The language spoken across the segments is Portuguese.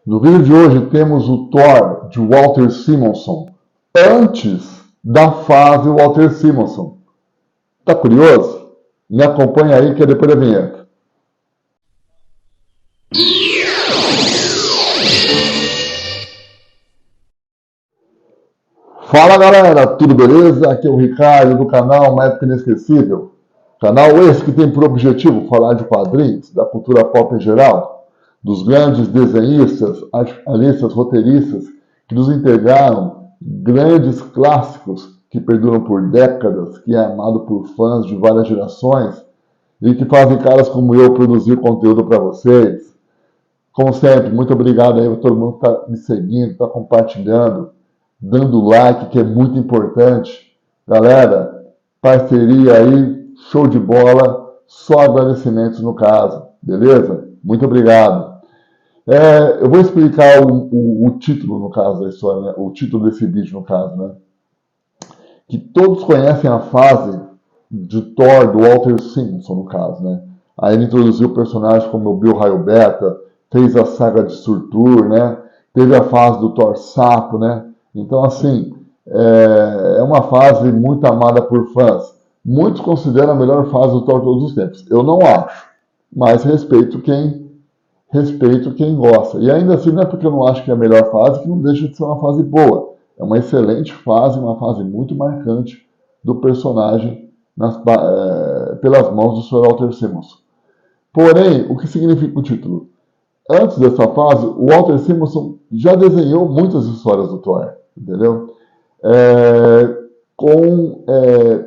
No vídeo de hoje temos o Thor de Walter Simonson, antes da fase Walter Simonson. Tá curioso? Me acompanha aí que é depois da vinheta. Fala galera, tudo beleza? Aqui é o Ricardo do canal Uma Época Inesquecível. Canal esse que tem por objetivo falar de quadrinhos, da cultura pop em geral, dos grandes desenhistas, artistas, roteiristas que nos integraram grandes clássicos que perduram por décadas, que é amado por fãs de várias gerações e que fazem caras como eu produzir conteúdo para vocês. Como sempre, muito obrigado aí a todo mundo que está me seguindo, está compartilhando, dando like, que é muito importante. Galera, parceria aí, show de bola, só agradecimentos no caso, beleza? Muito obrigado. Eu vou explicar o título, no caso, da história, né? O título desse vídeo, no caso, né? Que todos conhecem a fase de Thor do Walter Simonson, no caso, né? Aí ele introduziu o personagem como o Bill Raio Beta, fez a saga de Surtur, né? Teve a fase do Thor Sapo, né? Então, assim, é uma fase muito amada por fãs. Muitos consideram a melhor fase do Thor de todos os tempos. Eu não acho, mas respeito quem gosta. E ainda assim, não é porque eu não acho que é a melhor fase que não deixa de ser uma fase boa. É uma excelente fase, uma fase muito marcante do personagem pelas mãos do Sr. Walter Simonson. Porém, o que significa o título? Antes dessa fase, o Walter Simonson já desenhou muitas histórias do Thor, entendeu?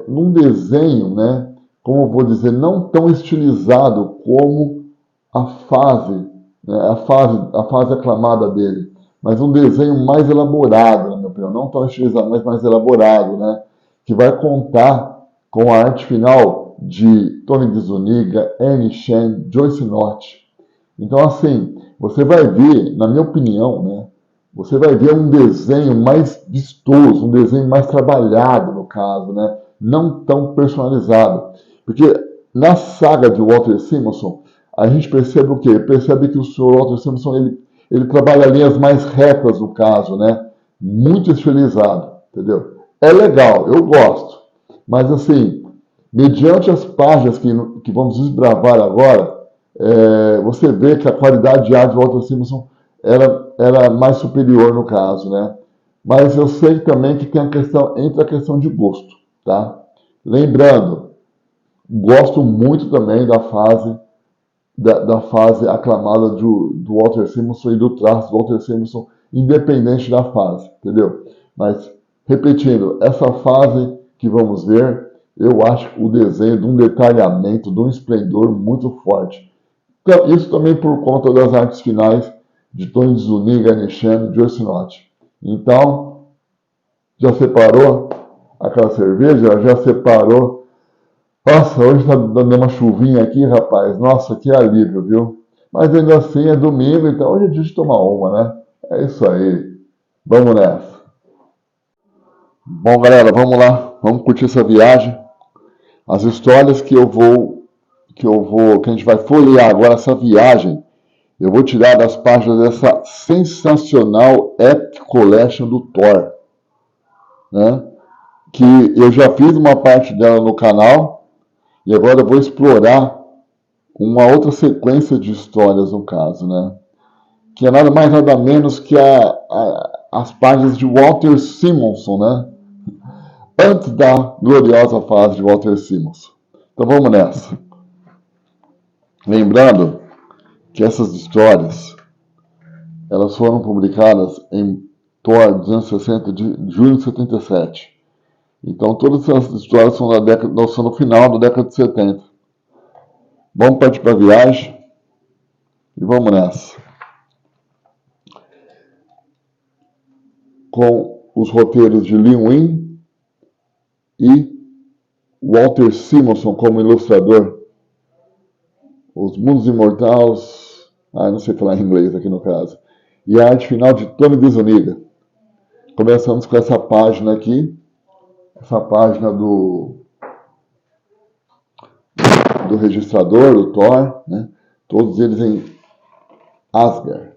Num desenho, né, como eu vou dizer, não tão estilizado como a fase, né, a fase aclamada dele, mas um desenho mais elaborado, na minha opinião, não tão estilizado, mas mais elaborado, né, que vai contar com a arte final de Tony DeZuniga, Annie Shen, Joyce North. Então, assim, você vai ver, na minha opinião, né, você vai ver um desenho mais vistoso, um desenho mais trabalhado, no caso, né, não tão personalizado. Porque na saga de Walter Simonson, a gente percebe o quê? Percebe que o Sr. Walter Simonson, ele trabalha linhas mais retas, no caso, né, muito estilizado, entendeu? É legal, eu gosto. Mas, assim, mediante as páginas que vamos desbravar agora, você vê que a qualidade de arte do Walter Simonson era mais superior no caso, né? Mas eu sei também que tem entra a questão de gosto, tá? Lembrando, gosto muito também da fase aclamada do Walter Simonson e do traço do Walter Simonson, independente da fase, entendeu? Mas, repetindo, essa fase que vamos ver, eu acho o desenho de um detalhamento, de um esplendor muito forte. Isso também por conta das artes finais de Tony Zuniga, Nishan e Joyce North. Então, já separou aquela cerveja? Já separou? Nossa, hoje está dando uma chuvinha aqui, rapaz. Nossa, que alívio, viu? Mas ainda assim é domingo, então hoje é dia de tomar uma, né? É isso aí. Vamos nessa. Bom, galera, vamos lá. Vamos curtir essa viagem. As histórias que a gente vai folhear agora, essa viagem, eu vou tirar das páginas dessa sensacional Epic Collection do Thor, né? Que eu já fiz uma parte dela no canal e agora eu vou explorar uma outra sequência de histórias no caso, né? Que é nada mais nada menos que as páginas de Walter Simonson, né? Antes da gloriosa fase de Walter Simonson. Então vamos nessa. Lembrando que essas histórias elas foram publicadas em Thor 260 de julho de 77. Então todas essas histórias são no final da década de 70. Vamos partir para a viagem e vamos nessa. Com os roteiros de Lee Wein e Walter Simonson como ilustrador. Os Mundos Imortais, não sei falar em inglês aqui no caso. E a arte final de Tony DeZuniga. Começamos com essa página aqui, essa página do registrador, do Thor, né? Todos eles em Asgard.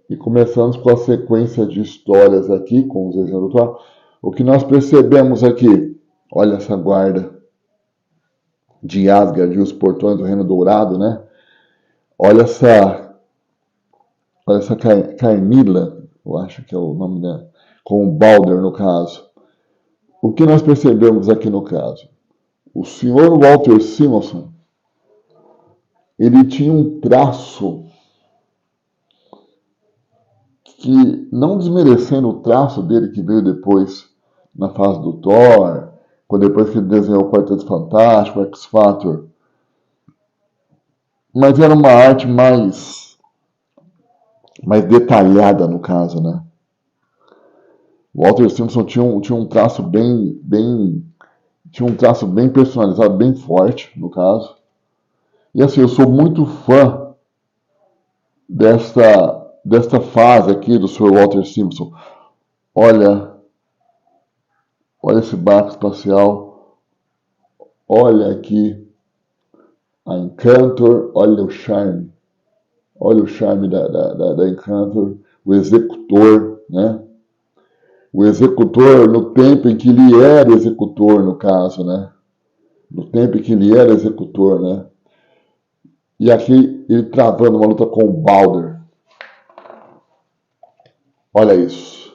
E começamos com a sequência de histórias aqui, com os desenhos do Thor. O que nós percebemos aqui, olha essa guarda de Asgard e os portões do Reino Dourado, né? Olha essa Carmilla, eu acho que é o nome dela, com o Balder no caso. O que nós percebemos aqui no caso? O senhor Walter Simonson, ele tinha um traço que, não desmerecendo o traço dele que veio depois na fase do Thor, depois que ele desenhou o Quarteto Fantástico, o X-Factor, mas era uma arte mais detalhada no caso, né? O Walter Simonson tinha um traço bem personalizado, bem forte no caso. E assim, eu sou muito fã desta fase aqui do Sr. Walter Simonson. Olha esse barco espacial. Olha aqui a Encantor. Olha o charme. Olha o charme da Encantor. O executor, né? O executor no tempo em que ele era executor, no caso, né? No tempo em que ele era executor, né? E aqui ele travando uma luta com o Balder. Olha isso.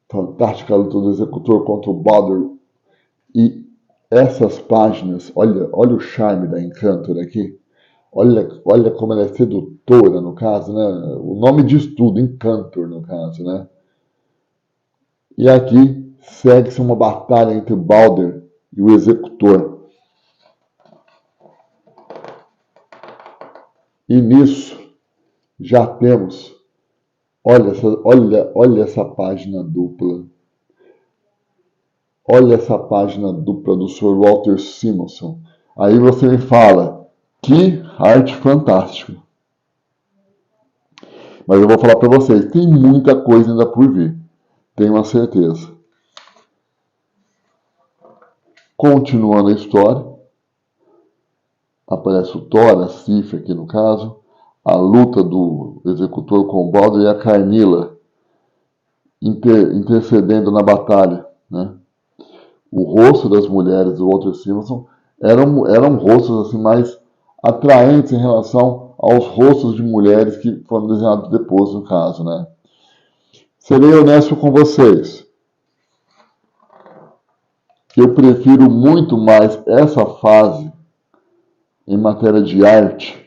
Fantástica luta do executor contra o Balder. E essas páginas, olha o charme da Encantor aqui. Olha como ela é sedutora, no caso, né? O nome diz tudo, Encantor, no caso, né? E aqui segue-se uma batalha entre o Balder e o executor. E nisso já temos, olha essa página dupla. Olha essa página dupla do Sr. Walter Simonson. Aí você me fala, que arte fantástica. Mas eu vou falar para vocês, tem muita coisa ainda por vir. Tenho uma certeza. Continuando a história, aparece o Thor, a Sif aqui no caso, a luta do executor com o Balder e a Carmilla intercedendo na batalha, né? O rosto das mulheres do Walter Simonson eram rostos assim mais atraentes em relação aos rostos de mulheres que foram desenhados depois, no caso, né? Serei honesto com vocês. Eu prefiro muito mais essa fase em matéria de arte,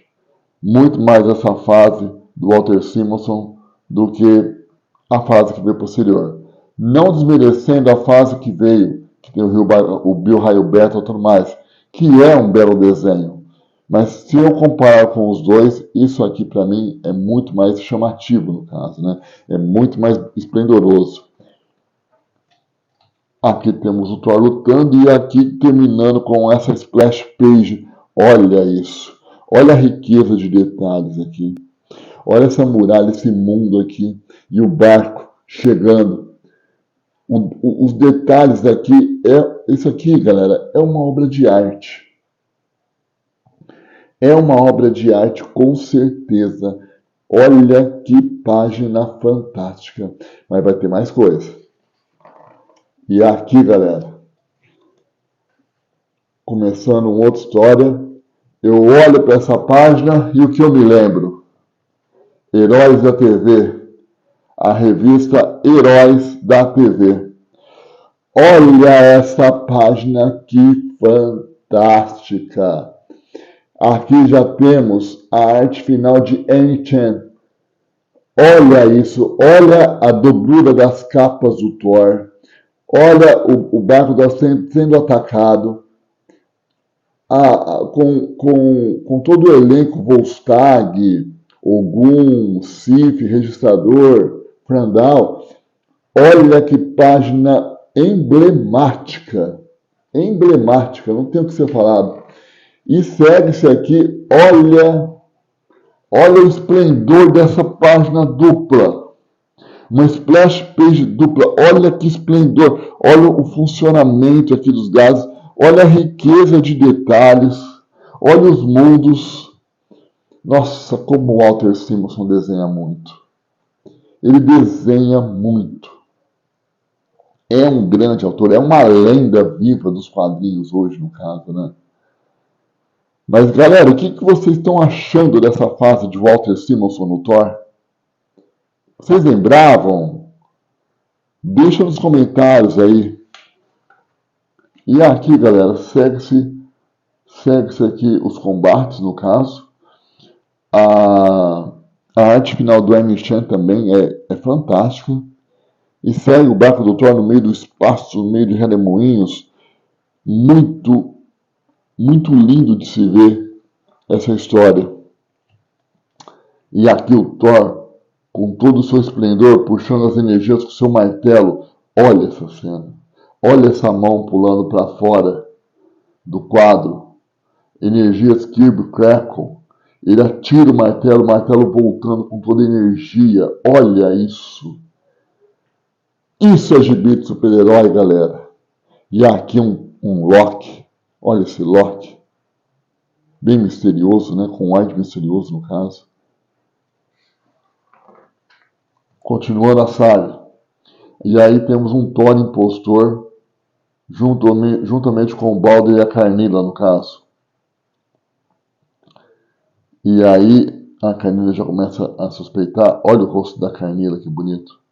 muito mais essa fase do Walter Simonson do que a fase que veio posterior. Não desmerecendo a fase que veio, que tem o Bill Raio Beta e tudo mais, que é um belo desenho. Mas se eu comparar com os dois, isso aqui para mim é muito mais chamativo no caso, né? É muito mais esplendoroso. Aqui temos o Thor lutando e aqui terminando com essa splash page. Olha isso. Olha a riqueza de detalhes aqui. Olha essa muralha, esse mundo aqui. E o barco chegando. Os detalhes aqui. Isso aqui, galera, é uma obra de arte. É uma obra de arte, com certeza. Olha que página fantástica. Mas vai ter mais coisa. E aqui, galera, começando uma outra história, eu olho para essa página e o que eu me lembro? Heróis da TV, a revista Heróis da TV. Olha essa página que fantástica! Aqui já temos a arte final de Annie Chan. Olha isso, olha a dobrura das capas do Thor. Olha o barco sendo atacado. Com todo o elenco, Volstagg, Ogum, Sif, Registrador, Frandal. Olha que página emblemática. Emblemática, não tem o que ser falado. E segue-se aqui, olha o esplendor dessa página dupla. Uma splash page dupla, olha que esplendor, olha o funcionamento aqui dos gases, olha a riqueza de detalhes, olha os mundos. Nossa, como o Walter Simonson desenha muito. Ele desenha muito. É um grande autor, é uma lenda viva dos quadrinhos hoje, no caso, né? Mas, galera, o que vocês estão achando dessa fase de Walter Simonson no Thor? Vocês lembravam? Deixa nos comentários aí. E aqui, galera, segue-se aqui os combates, no caso. A arte final do M. Chan também é fantástica. E segue o barco do Thor no meio do espaço, no meio de redemoinhos. Muito, muito lindo de se ver essa história. E aqui o Thor, com todo o seu esplendor, puxando as energias com seu martelo. Olha essa cena. Olha essa mão pulando para fora do quadro. Energias Kirby Crackle. Ele atira o martelo voltando com toda a energia. Olha isso. Isso é gibi de super-herói, galera. E aqui um Loki. Olha esse Loki. Bem misterioso, né? Com um ar de misterioso, no caso. Continuando a saga. E aí temos um Thor impostor, juntamente com o Balder e a Carnila, no caso. E aí a Carnila já começa a suspeitar. Olha o rosto da Carnila, que bonito.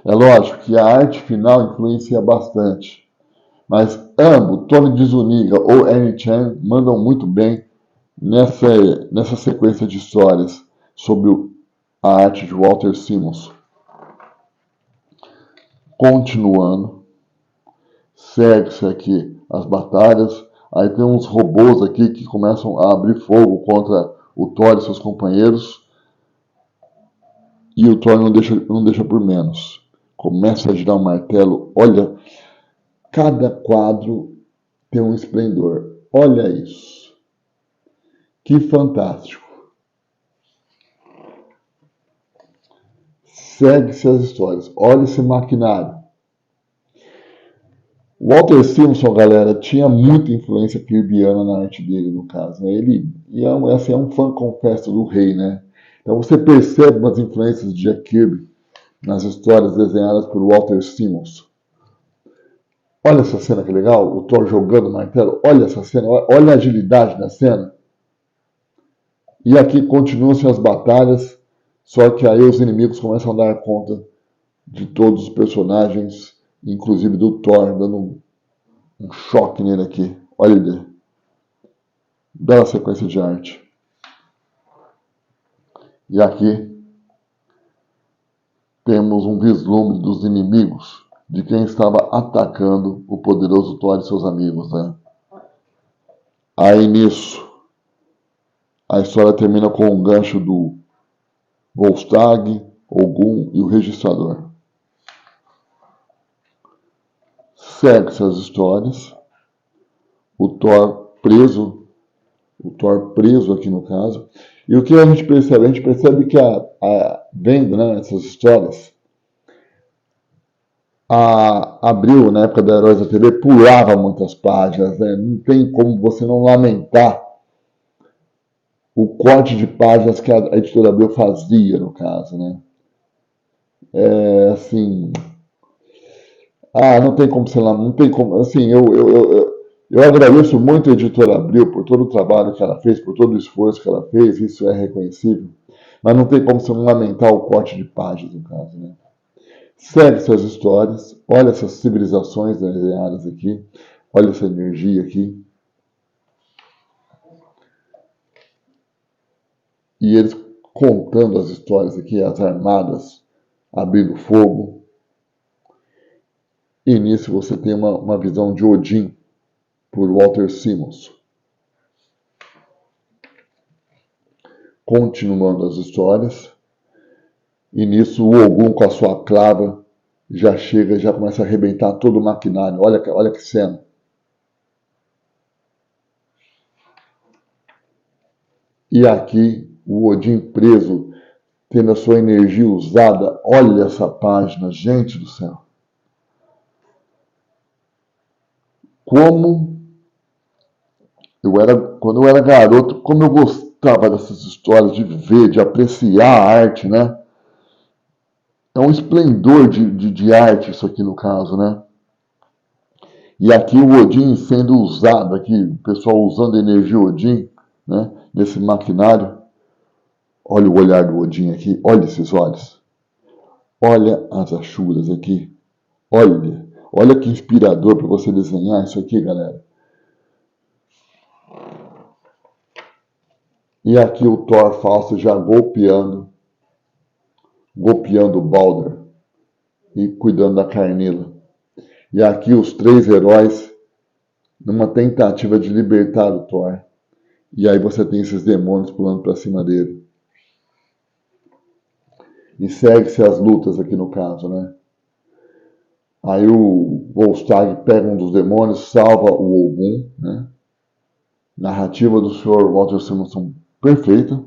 É lógico que a arte final influencia bastante. Mas ambos, Tony de Zuniga ou Annie Chan, mandam muito bem nessa sequência de histórias sobre a arte de Walter Simonson. Continuando, segue-se aqui as batalhas. Aí tem uns robôs aqui que começam a abrir fogo contra o Thor e seus companheiros. E o Thor não deixa por menos. Começa a girar o martelo. Olha, cada quadro tem um esplendor. Olha isso. Que fantástico. Segue-se as histórias. Olha esse maquinário. Walter Simonson, galera, tinha muita influência kirbiana na arte dele, no caso. Né? Ele é um fã confesso do rei, né? Então você percebe umas influências de Jack Kirby nas histórias desenhadas por Walter Simonson. Olha essa cena que legal, o Thor jogando o martelo. Olha essa cena, olha a agilidade da cena. E aqui continuam-se as batalhas, só que aí os inimigos começam a dar conta de todos os personagens, inclusive do Thor, dando um choque nele aqui. Olha ele. Bela sequência de arte. E aqui temos um vislumbre dos inimigos, de quem estava atacando o poderoso Thor e seus amigos, né? Aí nisso, a história termina com um gancho do Volstagg, Ogum e o Registrador. Segue-se as histórias. O Thor preso aqui no caso. E o que a gente percebe? A gente percebe que vendo, né, essas histórias, a Abril, na época da Heróis da TV, pulava muitas páginas, né? Não tem como você não lamentar o corte de páginas que a editora Abril fazia, no caso, né? É, assim... não tem como, sei lá, não tem como... Assim, eu agradeço muito a editora Abril por todo o trabalho que ela fez, por todo o esforço que ela fez, isso é reconhecível. Mas não tem como você não lamentar o corte de páginas, no caso, né? Segue suas histórias, olha essas civilizações desenhadas aqui, olha essa energia aqui. E eles contando as histórias aqui, as armadas abrindo fogo. E nisso você tem uma visão de Odin, por Walter Simonson. Continuando as histórias. E nisso o Ogum com a sua clava já chega, já começa a arrebentar todo o maquinário. Olha que cena. E aqui o Odin preso, tendo a sua energia usada. Olha essa página, gente do céu. Quando eu era garoto, como eu gostava dessas histórias, de ver, de apreciar a arte, né? é um esplendor de arte isso aqui no caso, né? E aqui o Odin sendo usado, aqui o pessoal usando a energia Odin, né? Nesse maquinário. Olha o olhar do Odin aqui, olha esses olhos. Olha as achuras aqui. Olha que inspirador para você desenhar isso aqui, galera. E aqui o Thor falso já golpeando o Balder e cuidando da Carnila. E aqui os três heróis numa tentativa de libertar o Thor. E aí você tem esses demônios pulando para cima dele. E segue-se as lutas aqui no caso, né? Aí o Volstagg pega um dos demônios, salva o Ogum, né? Narrativa do Sr. Walter Simonson perfeita.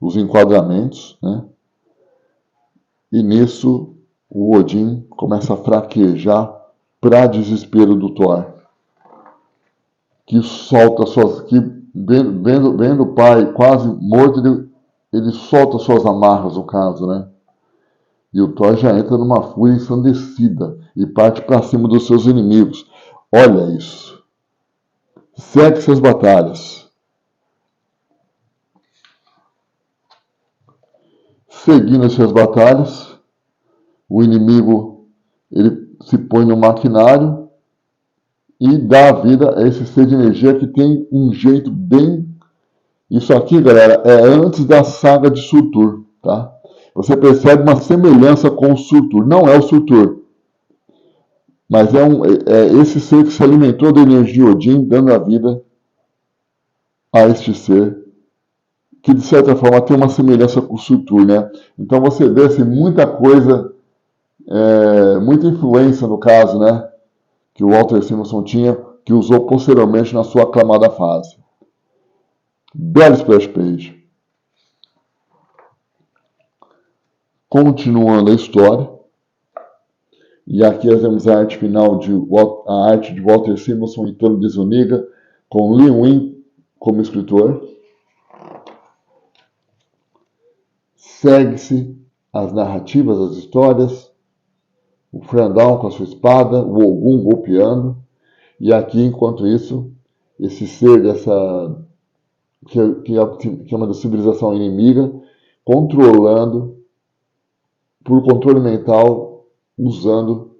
Os enquadramentos, né? E nisso o Odin começa a fraquejar para desespero do Thor, que solta suas, que vendo o pai quase morto, ele solta suas amarras no caso, né? E o Thor já entra numa fúria ensandecida e parte para cima dos seus inimigos. Olha isso. Segue suas batalhas. Seguindo as suas batalhas, o inimigo ele se põe no maquinário e dá vida a esse ser de energia que tem um jeito bem... Isso aqui, galera, é antes da saga de Surtur, tá? Você percebe uma semelhança com o Surtur. Não é o Surtur, mas é esse ser que se alimentou da energia Odin, dando a vida a este ser, que de certa forma tem uma semelhança com o Surtur, né? Então você vê assim, muita coisa, muita influência no caso, né? Que o Walter Simonson tinha, que usou posteriormente na sua aclamada fase. Belo splash page. Continuando a história. E aqui nós temos a arte final, a arte de Walter Simonson e Tony DeZuniga, com Lee Wein como escritor. Segue-se as narrativas, as histórias. O Frandal com a sua espada, o Ogum golpeando. E aqui, enquanto isso, esse ser que é uma da civilização inimiga, controlando, por controle mental, usando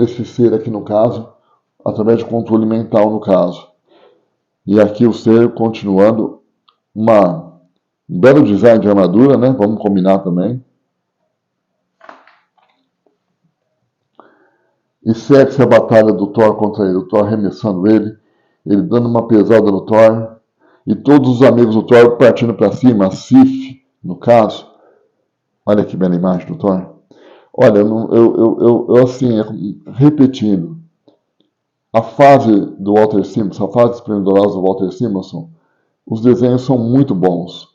esse ser aqui no caso, através de controle mental no caso. E aqui o ser continuando um belo design de armadura, né? Vamos combinar também. E segue-se a batalha do Thor contra ele, o Thor arremessando ele dando uma pesada no Thor, e todos os amigos do Thor partindo para cima, a Sif, no caso. Olha que bela imagem do Thor. Olha, eu assim, repetindo, a fase do Walter Simonson, a fase esplendorosa do Walter Simonson, os desenhos são muito bons,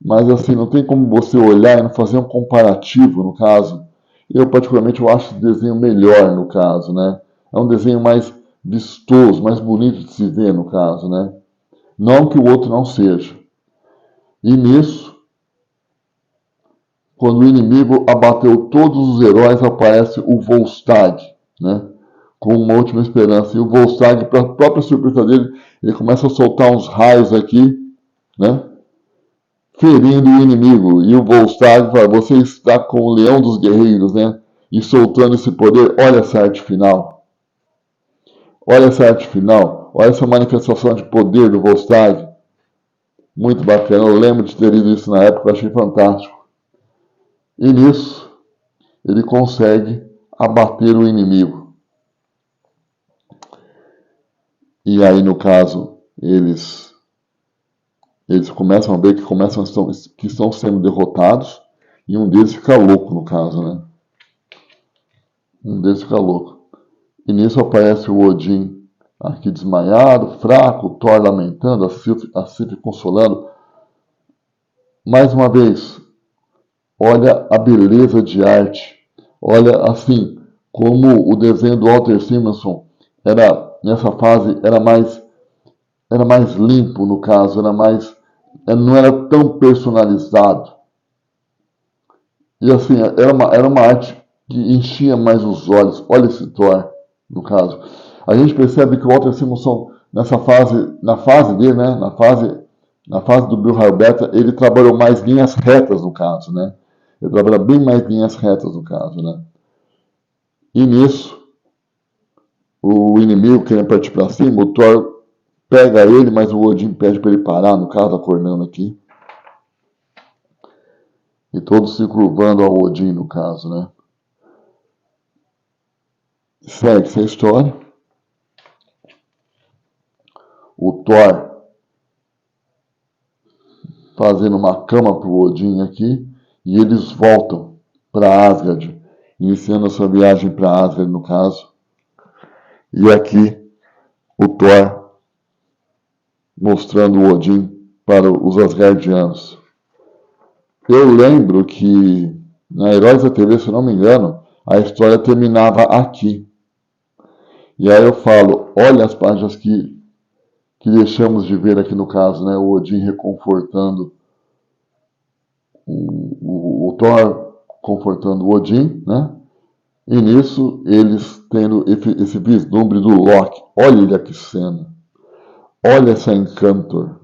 mas assim, não tem como você olhar e não fazer um comparativo, no caso. Eu, particularmente, eu acho esse desenho melhor, no caso, né? É um desenho mais vistoso, mais bonito de se ver, no caso, né? Não que o outro não seja. E nisso, quando o inimigo abateu todos os heróis, aparece o Volstagg, né? Com uma última esperança. E o Volstagg, para a própria surpresa dele, ele começa a soltar uns raios aqui, né? Ferindo o inimigo. E o Volstagg fala, você está com o leão dos guerreiros, né? E soltando esse poder. Olha essa arte final. Olha essa arte final. Olha essa manifestação de poder do Volstagg. Muito bacana. Eu lembro de ter lido isso na época, eu achei fantástico. E nisso, ele consegue abater o inimigo. E aí, no caso, eles começam a ver que estão sendo derrotados, e um deles fica louco, no caso, né? Um deles fica louco. E nisso aparece o Odin aqui desmaiado, fraco, o Thor lamentando, a Sif consolando. Mais uma vez, olha a beleza de arte. Olha, assim, como o desenho do Walter Simonson nessa fase, era mais limpo, no caso, era mais não era tão personalizado. E assim, era uma arte que enchia mais os olhos. Olha esse Thor, no caso. A gente percebe que o Walter Simonson, na fase dele, né, na fase do Bill Harbeta, ele trabalhou mais linhas retas, no caso, né? Ele trabalha bem mais linhas retas, no caso, né? E nisso, o inimigo querendo partir para cima, o Thor pega ele, mas o Odin pede para ele parar, no caso, acordando aqui. E todos se curvando ao Odin, no caso, né? Segue-se a história. O Thor fazendo uma cama para o Odin aqui. E eles voltam para Asgard, iniciando a sua viagem para Asgard, no caso. E aqui o Thor mostrando o Odin para os Asgardianos. Eu lembro que na Heróis da TV, se não me engano, a história terminava aqui. E aí eu falo, olha as páginas que deixamos de ver aqui no caso, né? O Odin reconfortando o Thor, confortando o Odin, né? E nisso eles tendo esse vislumbre do Loki. Olha que cena. Olha essa Encantor.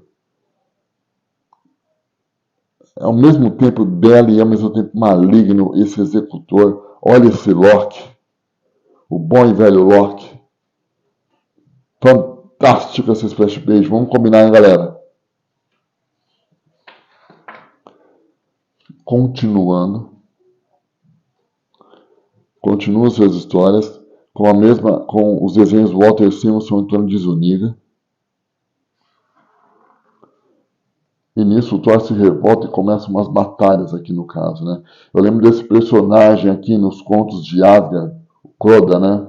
Ao mesmo tempo bela e ao mesmo tempo maligno esse executor. Olha esse Loki. O bom e velho Loki. Fantástico esse splash page. Vamos combinar, hein, galera? Continuando. Continua suas histórias com os desenhos do Walter Simonson e Antônio de Zuniga. E nisso o Thor se revolta e começa umas batalhas aqui no caso, né? Eu lembro desse personagem aqui nos contos de Asgard, o Croda, né?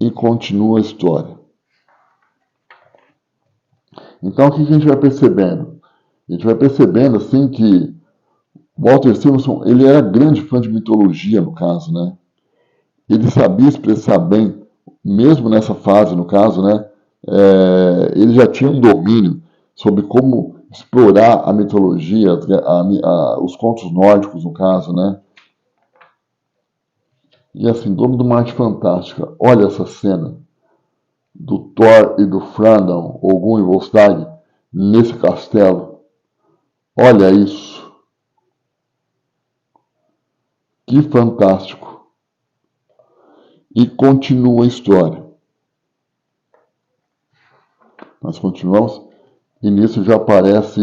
E continua a história. Então o que a gente vai percebendo? A gente vai percebendo assim que Walter Simonson, ele era grande fã de mitologia no caso, né? Ele sabia expressar bem, mesmo nessa fase no caso, né? Ele já tinha um domínio sobre como explorar a mitologia, os contos nórdicos, no caso, né? E assim, dono de uma arte fantástica. Olha essa cena do Thor e do Frandon, Ogum e Volstagg, nesse castelo. Olha isso. Que fantástico. E continua a história. Nós continuamos. E nisso já aparece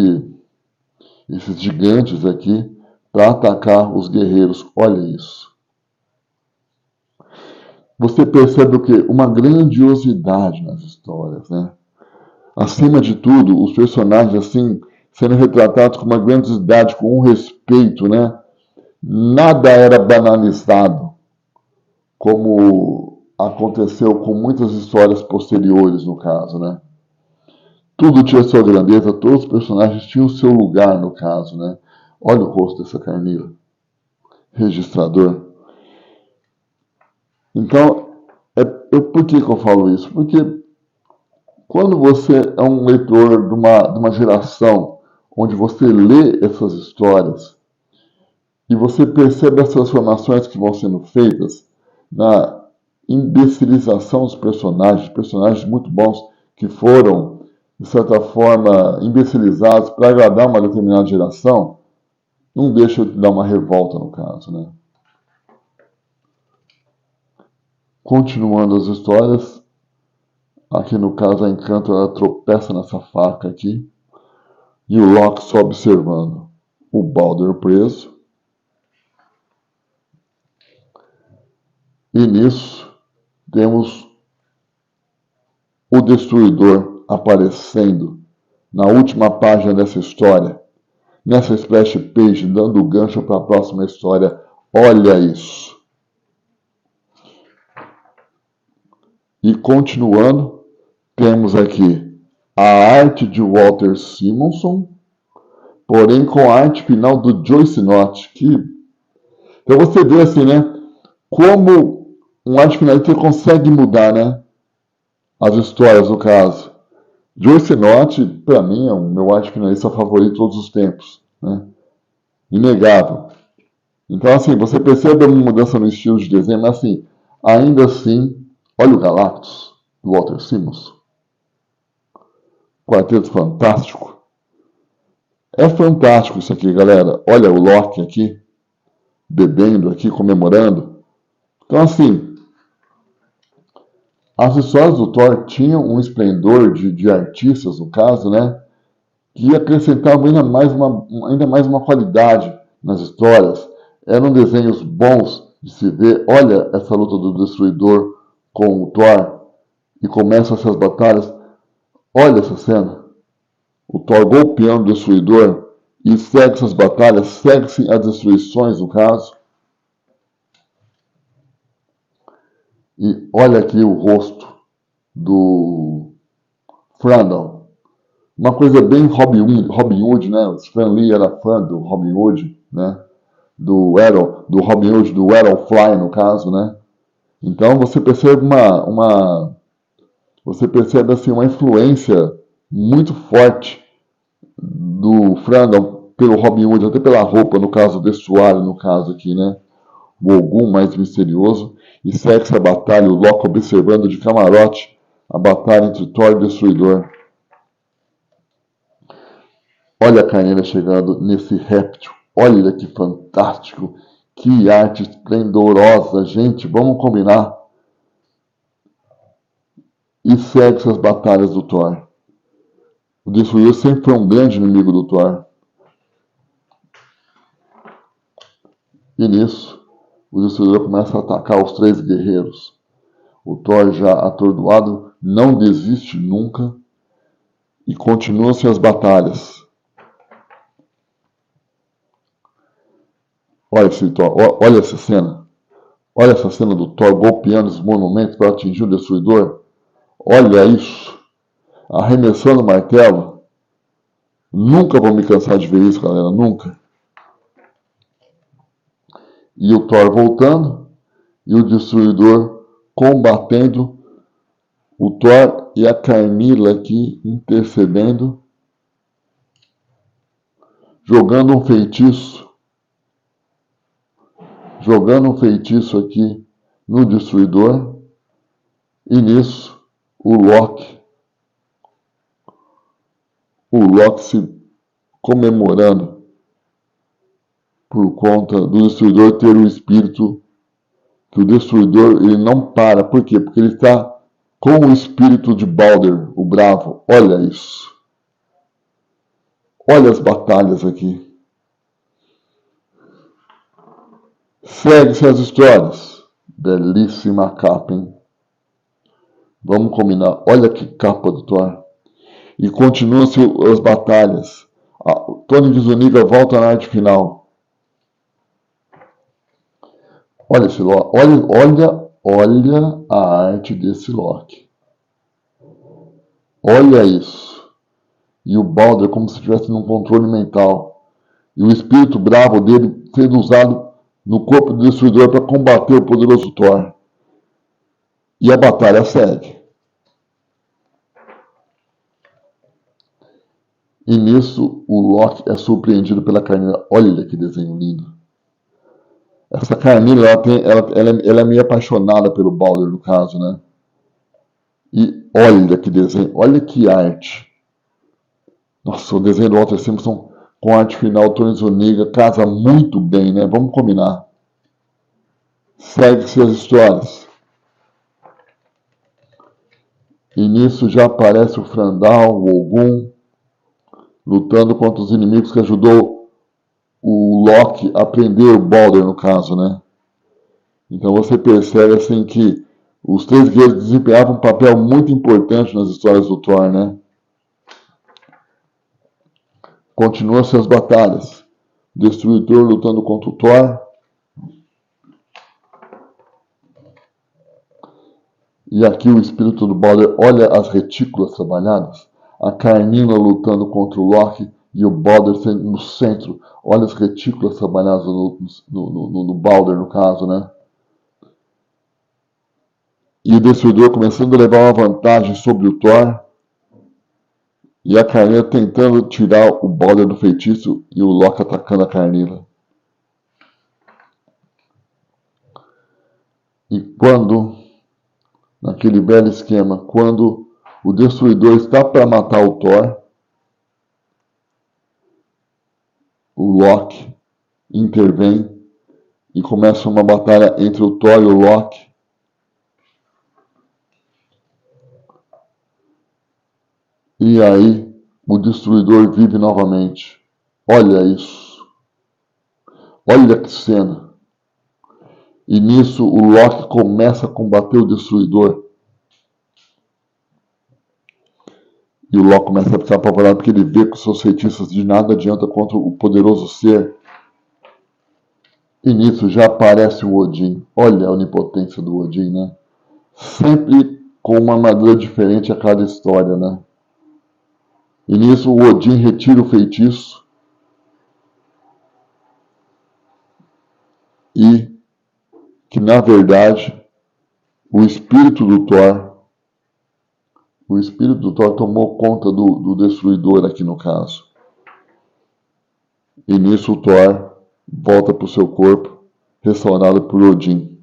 esses gigantes aqui para atacar os guerreiros. Olha isso. Você percebe o quê? Uma grandiosidade nas histórias, né? Acima de tudo, os personagens assim sendo retratados com uma grandiosidade, com um respeito, né? Nada era banalizado, como aconteceu com muitas histórias posteriores, no caso, né? Tudo tinha sua grandeza, todos os personagens tinham o seu lugar, no caso, né? Olha o rosto dessa Carnila. Registrador. Então, por que eu falo isso? Porque quando você é um leitor de uma geração onde você lê essas histórias e você percebe as transformações que vão sendo feitas na imbecilização dos personagens muito bons que foram, de certa forma, imbecilizados para agradar uma determinada geração, não deixa de dar uma revolta no caso, né? Continuando as histórias, aqui no caso a Encanto ela tropeça nessa faca aqui e o Loki só observando o Balder preso. E nisso temos o Destruidor aparecendo na última página dessa história, nessa splash page, dando gancho para a próxima história. Olha isso. E continuando, temos aqui a arte de Walter Simonson, porém com a arte final do Joyce Nott. Então você vê assim, né? Como um arte finalista consegue mudar, né? As histórias, no caso. Joe Senotti, para mim, é o meu arte finalista favorito de todos os tempos, né? Inegável. Então, assim, você percebe uma mudança no estilo de desenho, mas assim, ainda assim, olha o Galactus, do Walter Simmons. Quarteto fantástico. É fantástico isso aqui, galera. Olha o Loki aqui, bebendo aqui, comemorando. Então, assim, as histórias do Thor tinham um esplendor de artistas, no caso, né? Que acrescentavam ainda mais uma qualidade nas histórias. Eram desenhos bons de se ver. Olha essa luta do Destruidor com o Thor e começam essas batalhas. Olha essa cena. O Thor golpeando o Destruidor e segue essas batalhas, segue-se as destruições, no caso. E olha aqui o rosto do Frandal. Uma coisa bem Robin Hood, né? O Stan Lee era fã do Robin Hood, né? Do Robin Hood, do Errol Fly, no caso, né? Então você percebe você percebe assim uma influência muito forte do Frandal pelo Robin Hood, até pela roupa, no caso, vestuário, no caso aqui, né? O Ogum mais misterioso, e segue essa batalha, o Loki observando de camarote a batalha entre Thor e o Destruidor. Olha a Carneira chegando nesse réptil, olha que fantástico, que arte esplendorosa, gente, vamos combinar. E segue essas batalhas do Thor. O Destruidor sempre foi um grande inimigo do Thor. E nisso, o Destruidor começa a atacar os três guerreiros. O Thor, já atordoado, não desiste nunca e continuam-se as batalhas. Olha esse Thor, olha essa cena. Olha essa cena do Thor golpeando os monumentos para atingir o Destruidor. Olha isso. Arremessando o martelo. Nunca vou me cansar de ver isso, galera. Nunca. E o Thor voltando. E o Destruidor combatendo o Thor e a Carmila aqui intercedendo. Jogando um feitiço aqui no Destruidor, e nisso o Loki se comemorando por conta do Destruidor ter o espírito, que o Destruidor ele não para. Por quê? Porque ele está com o espírito de Balder, o Bravo. Olha isso. Olha as batalhas aqui. Segue-se as histórias. Belíssima capa, hein? Vamos combinar. Olha que capa do Thor. E continuam-se as batalhas. Tony de Zuniga volta na arte final. Olha esse Loki. Olha a arte desse Loki. Olha isso. E o Balder como se estivesse num controle mental. E o espírito bravo dele sendo usado no corpo do Destruidor para combater o poderoso Thor. E a batalha segue. E nisso o Loki é surpreendido pela Carneira. Olha que desenho lindo. Essa Carneira, ela é meio apaixonada pelo Balder, no caso, né? E olha que desenho, olha que arte. Nossa, o desenho do Walter Simpson com a arte final, Tony Zuniga, casa muito bem, né? Vamos combinar. Segue-se as histórias. E nisso já aparece o Frandal, o Ogum, lutando contra os inimigos que ajudou o Loki a prender o Balder, no caso, né? Então você percebe assim que os três guerreiros desempenhavam um papel muito importante nas histórias do Thor, né? Continua-se as batalhas. Destruidor lutando contra o Thor. E aqui o espírito do Balder, olha as retículas trabalhadas. A Carmila lutando contra o Loki e o Balder no centro. Olha as retículas trabalhadas no Balder, no caso, né? E o Destruidor começando a levar uma vantagem sobre o Thor. E a Carnila tentando tirar o Balder do feitiço e o Loki atacando a Carnila. E quando, naquele belo esquema, quando o Destruidor está para matar o Thor, o Loki intervém e começa uma batalha entre o Thor e o Loki. E aí o Destruidor vive novamente. Olha isso. Olha que cena. E nisso o Loki começa a combater o Destruidor. E o Loki começa a ficar apavorado porque ele vê que os seus feitiços de nada adianta contra o poderoso ser. E nisso já aparece o Odin. Olha a onipotência do Odin, né? Sempre com uma armadura diferente a cada história, né? E nisso o Odin retira o feitiço e que na verdade o espírito do Thor tomou conta do Destruidor aqui no caso. E nisso o Thor volta para o seu corpo, restaurado por Odin.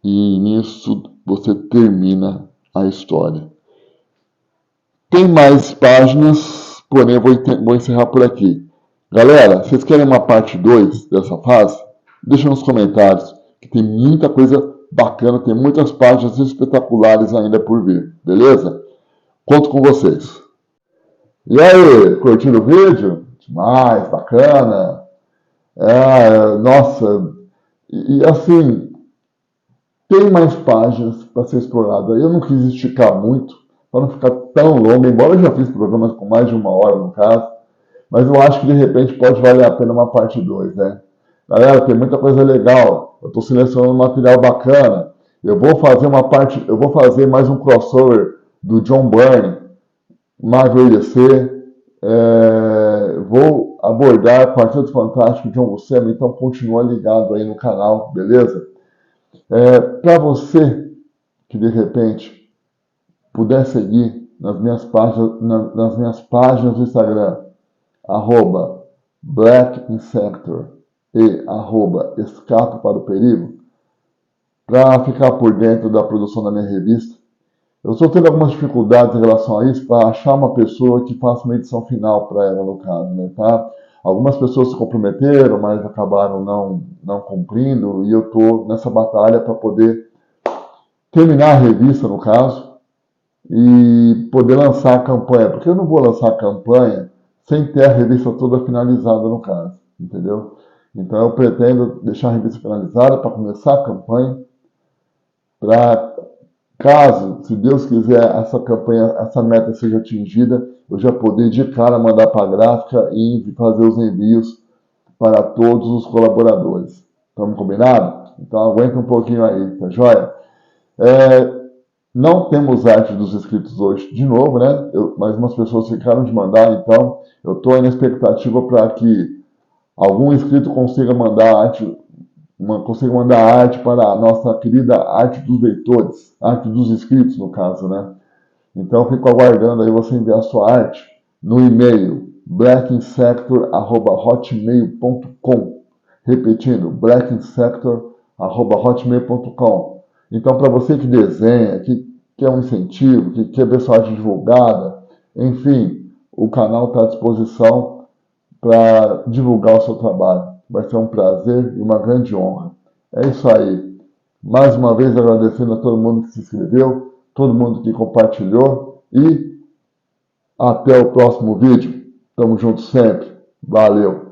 E nisso você termina a história. Tem mais páginas, porém eu vou encerrar por aqui. Galera, vocês querem uma parte 2 dessa fase? Deixa nos comentários, que tem muita coisa bacana, tem muitas páginas espetaculares ainda por vir, beleza? Conto com vocês. E aí, curtindo o vídeo? Demais, bacana. Nossa, e assim, tem mais páginas para ser explorado. Eu não quis esticar muito, para não ficar tão longo, embora eu já fiz programas com mais de 1 hora no caso, mas eu acho que de repente pode valer a pena uma parte 2, né? Galera, tem muita coisa legal. Eu estou selecionando material bacana. Eu vou fazer mais um crossover do John Byrne, Marvel DC. Vou abordar Quarteto Fantástico de John Buscema, então continua ligado aí no canal, beleza? Para você que de repente puder seguir nas minhas páginas do Instagram, @BlackInsector e @Escape para o Perigo, para ficar por dentro da produção da minha revista. Eu estou tendo algumas dificuldades em relação a isso para achar uma pessoa que faça uma edição final para ela, no caso, né, tá? Algumas pessoas se comprometeram, mas acabaram não cumprindo, e eu estou nessa batalha para poder terminar a revista, no caso, e poder lançar a campanha, porque eu não vou lançar a campanha sem ter a revista toda finalizada, no caso, entendeu? Então eu pretendo deixar a revista finalizada para começar a campanha, para caso, se Deus quiser, essa campanha, essa meta seja atingida, eu já poder de cara mandar para a gráfica e fazer os envios para todos os colaboradores. Estamos combinados? Então aguenta um pouquinho aí, tá joia? Não temos arte dos inscritos hoje de novo, né? Mas umas pessoas ficaram de mandar, então eu estou na expectativa para que algum inscrito consiga mandar arte para a nossa querida arte dos leitores, arte dos inscritos, no caso, né? Então eu fico aguardando aí você enviar a sua arte no e-mail blackinsector@hotmail.com. Repetindo, blackinsector@hotmail.com. Então, para você que desenha, que quer um incentivo, que quer ver sua arte divulgada, enfim, o canal está à disposição para divulgar o seu trabalho. Vai ser um prazer e uma grande honra. É isso aí. Mais uma vez agradecendo a todo mundo que se inscreveu, todo mundo que compartilhou e até o próximo vídeo. Tamo junto sempre. Valeu!